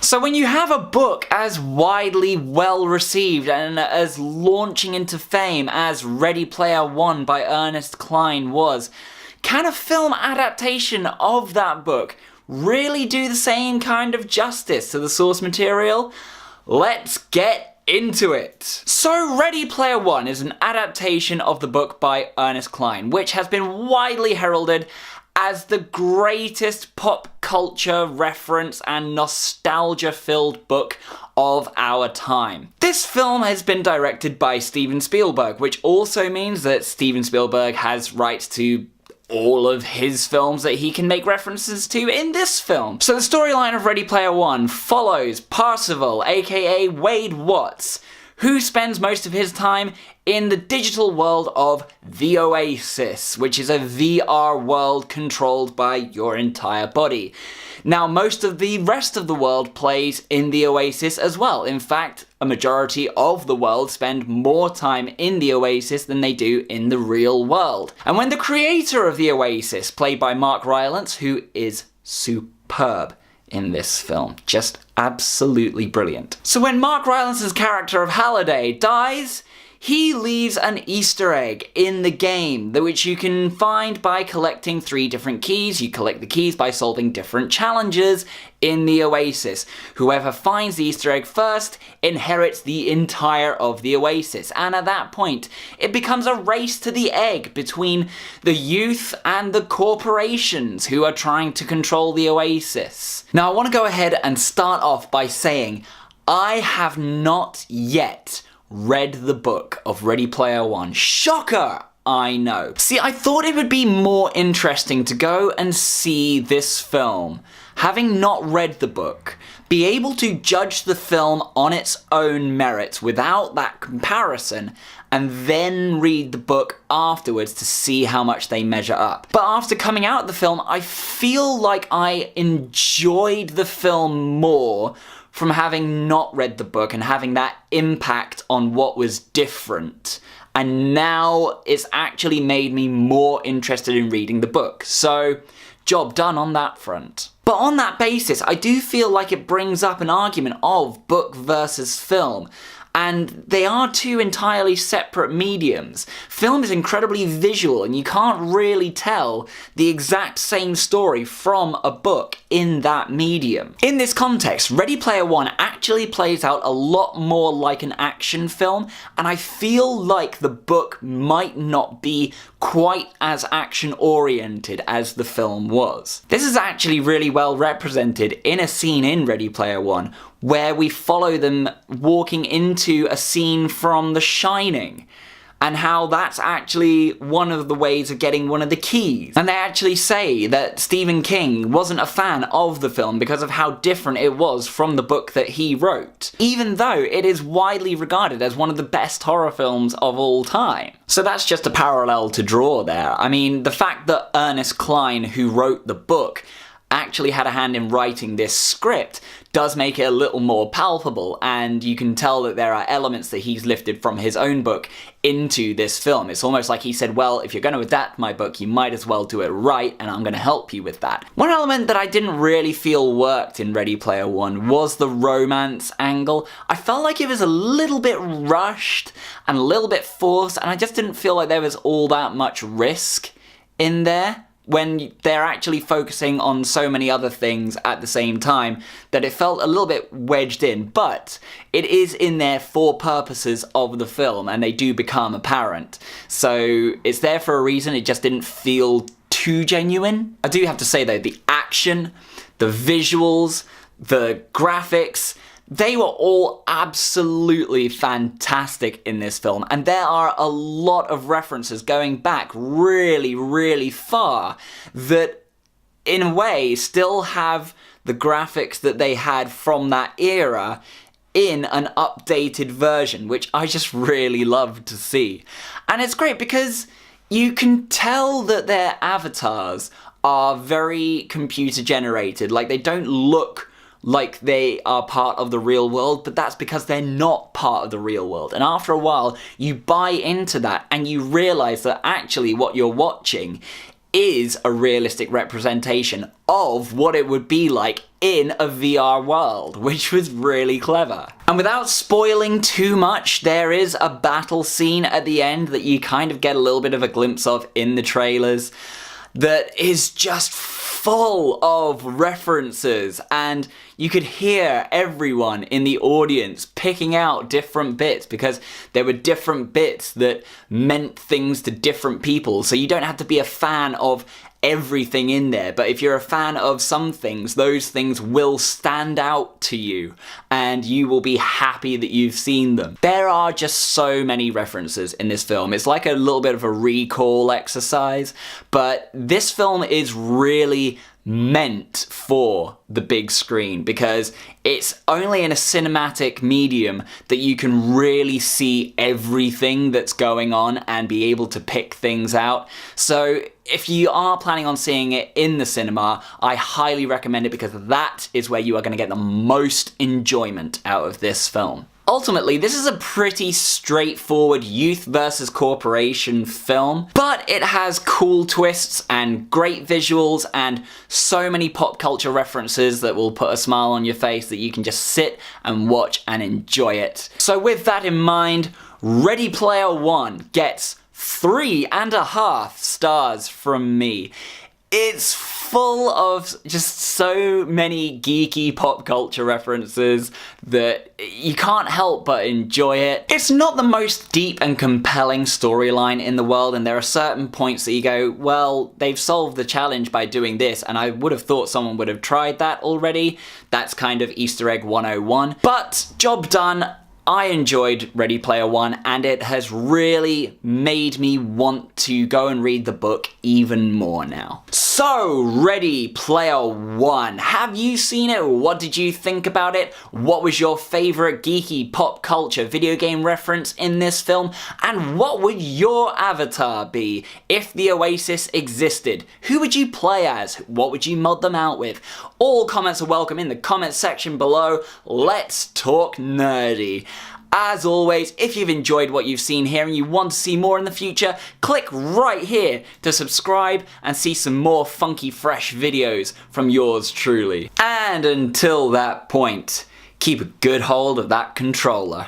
So when you have a book as widely well received and as launching into fame as Ready Player One by Ernest Cline was, can a film adaptation of that book really do the same kind of justice to the source material? Let's get into it. So Ready Player One is an adaptation of the book by Ernest Cline, which has been widely heralded as the greatest pop culture reference and nostalgia-filled book of our time. This film has been directed by Stephen Spielberg, which also means that Stephen Spielberg has rights to all of his films that he can make references to in this film. So the storyline of Ready Player One follows Parzival, aka Wade Watts, who spends most of his time in the digital world of the Oasis, which is a VR world controlled by your entire body. Now, most of the rest of the world plays in the Oasis as well. In fact, a majority of the world spend more time in the Oasis than they do in the real world. And when the creator of the Oasis, played by Mark Rylance, who is superb in this film, just absolutely brilliant. So when Mark Rylance's character of Halliday dies, he leaves an Easter egg in the game, which you can find by collecting 3 different keys. You collect the keys by solving different challenges in the Oasis. Whoever finds the Easter egg first inherits the entire of the Oasis, and at that point, it becomes a race to the egg between the youth and the corporations who are trying to control the Oasis. Now, I want to go ahead and start off by saying I have not yet read the book of Ready Player One. Shocker! I know. See, I thought it would be more interesting to go and see this film, having not read the book, be able to judge the film on its own merits without that comparison, and then read the book afterwards to see how much they measure up. But after coming out of the film, I feel like I enjoyed the film more from having not read the book and having that impact on what was different. And now it's actually made me more interested in reading the book. So, job done on that front. But on that basis, I do feel like it brings up an argument of book versus film. And they are 2 entirely separate mediums. Film is incredibly visual, and you can't really tell the exact same story from a book in that medium. In this context, Ready Player One actually plays out a lot more like an action film, and I feel like the book might not be quite as action-oriented as the film was. This is actually really well represented in a scene in Ready Player One, where we follow them walking into a scene from The Shining, and how that's actually one of the ways of getting one of the keys. And they actually say that Stephen King wasn't a fan of the film because of how different it was from the book that he wrote, even though it is widely regarded as one of the best horror films of all time. So that's just a parallel to draw there. I mean, the fact that Ernest Cline, who wrote the book, actually had a hand in writing this script does make it a little more palpable, and you can tell that there are elements that he's lifted from his own book into this film. It's almost like he said, well, if you're going to adapt my book, you might as well do it right, and I'm going to help you with that. One element that I didn't really feel worked in Ready Player One was the romance angle. I felt like it was a little bit rushed and a little bit forced, and I just didn't feel like there was all that much risk in there, when they're actually focusing on so many other things at the same time, that it felt a little bit wedged in. But it is in there for purposes of the film, and they do become apparent. So it's there for a reason, it just didn't feel too genuine. I do have to say though, the action, the visuals, the graphics, they were all absolutely fantastic in this film, and there are a lot of references going back really, really far that, in a way, still have the graphics that they had from that era in an updated version, which I just really love to see. And it's great because you can tell that their avatars are very computer generated, like they don't look like they are part of the real world, but that's because they're not part of the real world. And after a while, you buy into that and you realize that actually what you're watching is a realistic representation of what it would be like in a VR world, which was really clever. And without spoiling too much, there is a battle scene at the end that you kind of get a little bit of a glimpse of in the trailers that is just full of references, and you could hear everyone in the audience picking out different bits because there were different bits that meant things to different people. So you don't have to be a fan of everything in there, but if you're a fan of some things, those things will stand out to you and you will be happy that you've seen them. There are just so many references in this film. It's like a little bit of a recall exercise, but this film is really meant for the big screen because it's only in a cinematic medium that you can really see everything that's going on and be able to pick things out. So if you are planning on seeing it in the cinema, I highly recommend it because that is where you are going to get the most enjoyment out of this film. Ultimately, this is a pretty straightforward youth versus corporation film, but it has cool twists and great visuals and so many pop culture references that will put a smile on your face that you can just sit and watch and enjoy it. So with that in mind, Ready Player One gets 3.5 stars from me. It's full of just so many geeky pop culture references that you can't help but enjoy it. It's not the most deep and compelling storyline in the world, and there are certain points that you go, well, they've solved the challenge by doing this, and I would have thought someone would have tried that already. That's kind of Easter egg 101. But job done. I enjoyed Ready Player One, and it has really made me want to go and read the book even more now. So, Ready Player One. Have you seen it? What did you think about it? What was your favourite geeky pop culture video game reference in this film? And what would your avatar be if the Oasis existed? Who would you play as? What would you mod them out with? All comments are welcome in the comments section below. Let's talk nerdy. As always, if you've enjoyed what you've seen here and you want to see more in the future, click right here to subscribe and see some more funky fresh videos from yours truly. And until that point, keep a good hold of that controller.